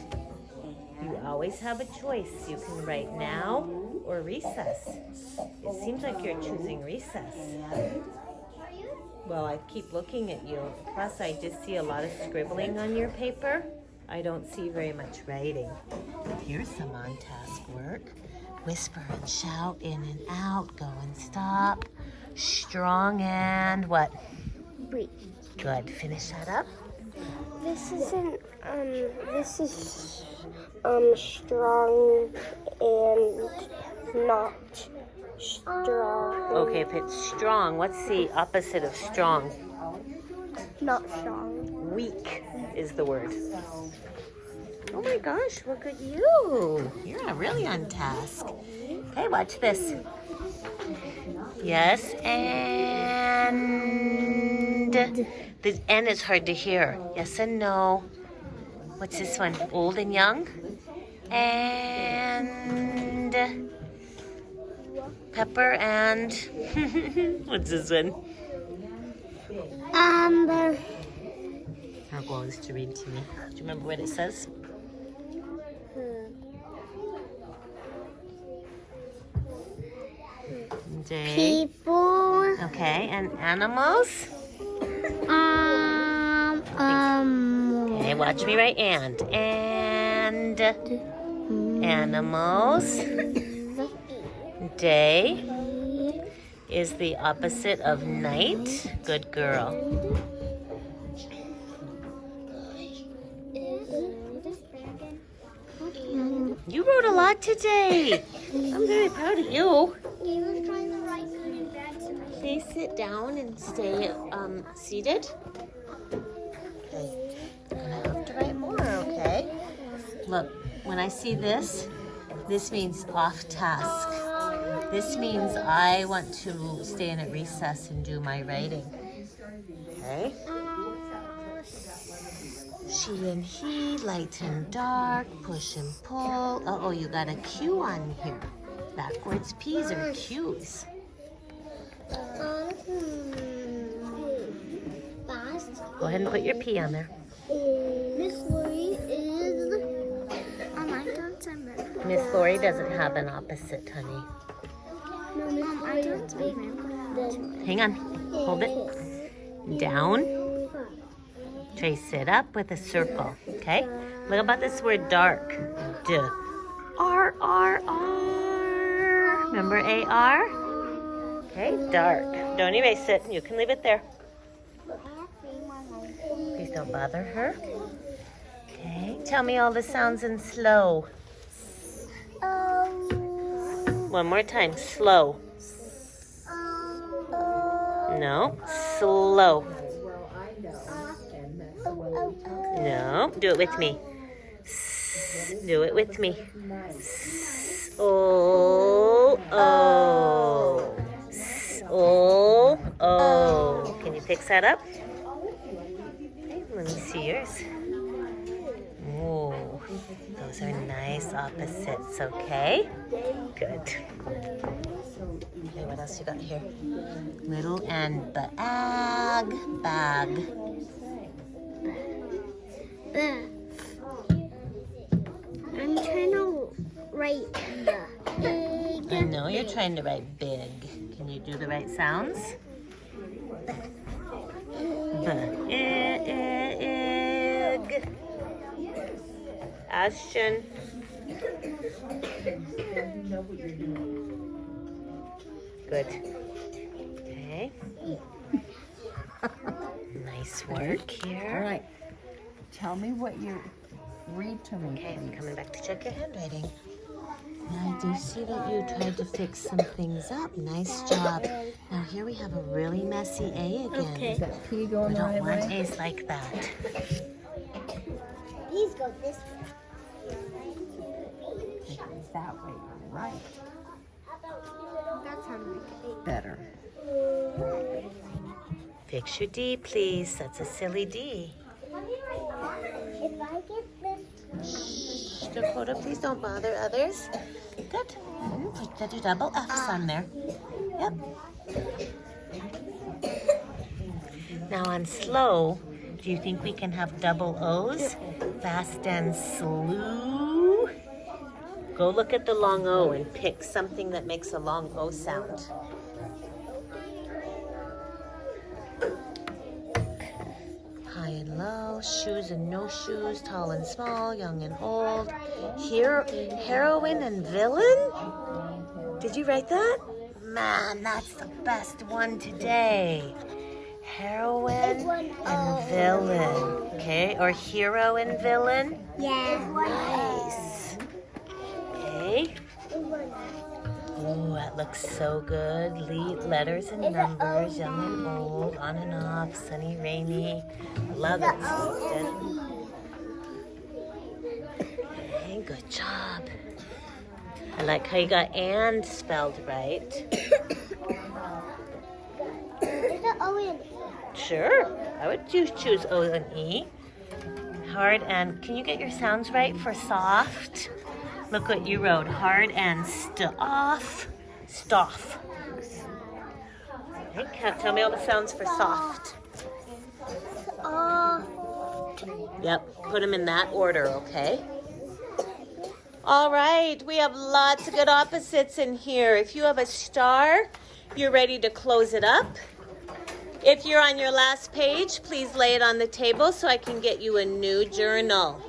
You always have a choice. You can write now or recess. It seems like you're choosing recess. Well, I keep looking at you. Plus, I just see a lot of scribbling on your paper. I don't see very much writing. Here's some on-task work. Whisper and shout, in and out, go and stop. Strong and what? Breathe. Good. Finish that up. This isn't, this is, strong and not strong. Okay, if it's strong, what's the opposite of strong? Not strong. Weak is the word. Oh my gosh, look at you. You're really on task. Okay, watch this. Yes, and the N is hard to hear. Yes and no. What's this one? Old and young? And pepper and what's this one? Amber. Our goal is to read to me. Do you remember what it says? Day. People. Okay, and animals? Okay, watch me write and. And animals. Day is the opposite of night. Good girl. You wrote a lot today. I'm very proud of you. Please sit down and stay seated. Okay. I'm gonna have to write more, okay? Look, when I see this, this means off task. This means I want to stay in at recess and do my writing. Okay? She and he, light and dark, push and pull. Uh-oh, you got a Q on here. Backwards P's are Q's. Go ahead and put your P on there. Miss Lori is. I don't remember. Miss Lori doesn't have an opposite, honey. No, I don't remember. Hang on. Hold it. Down. Trace it up with a circle. Okay? Look about this word dark. D. R, R, R. Remember A-R? Okay, dark. Don't erase it. You can leave it there. Please don't bother her. Okay, tell me all the sounds in slow. One more time, slow. No, slow. No, do it with me. Do it with me. Oh, oh. Oh, oh. Can you fix that up? Okay, let me see yours. Oh, those are nice opposites, okay? Good. Okay, what else you got here? Little and bag, bag. I'm trying to write big. I know you're trying to write big. Can you do the right sounds? Big. Ashton. Good. Okay. Nice work here. All right. Tell me what you read to me. Okay, I'm coming back to check your handwriting. I do see that you tried to fix some things up. Nice job. Now here we have a really messy A again. Okay. Is that P We going the don't right want way? A's like that. Please go this way. That way, right. That sounds like Better. Fix your D, please. That's a silly D. if I get this. Shh, Dakota, please don't bother others. Good. Put the double F's on there. Yep. Now on slow, do you think we can have double O's? Fast and slow. Go look at the long O and pick something that makes a long O sound. High and low, shoes and no shoes, tall and small, young and old. Heroine and villain? Did you write that? man, that's the best one today. Heroine and villain. Okay, or hero and villain. Yeah. Nice. Okay. Oh, that looks so good. Letters and numbers, young and old, on and off, sunny, rainy. Love it. Okay, good job. I like how you got and spelled right. Is it O and E? Sure, I would choose O and E. Hard and, can you get your sounds right for soft? Look what you wrote, hard and stoff. Stoff. Okay, tell me all the sounds for soft. Yep, put them in that order, okay? All right, we have lots of good opposites in here. If you have a star, you're ready to close it up. If you're on your last page, please lay it on the table so I can get you a new journal.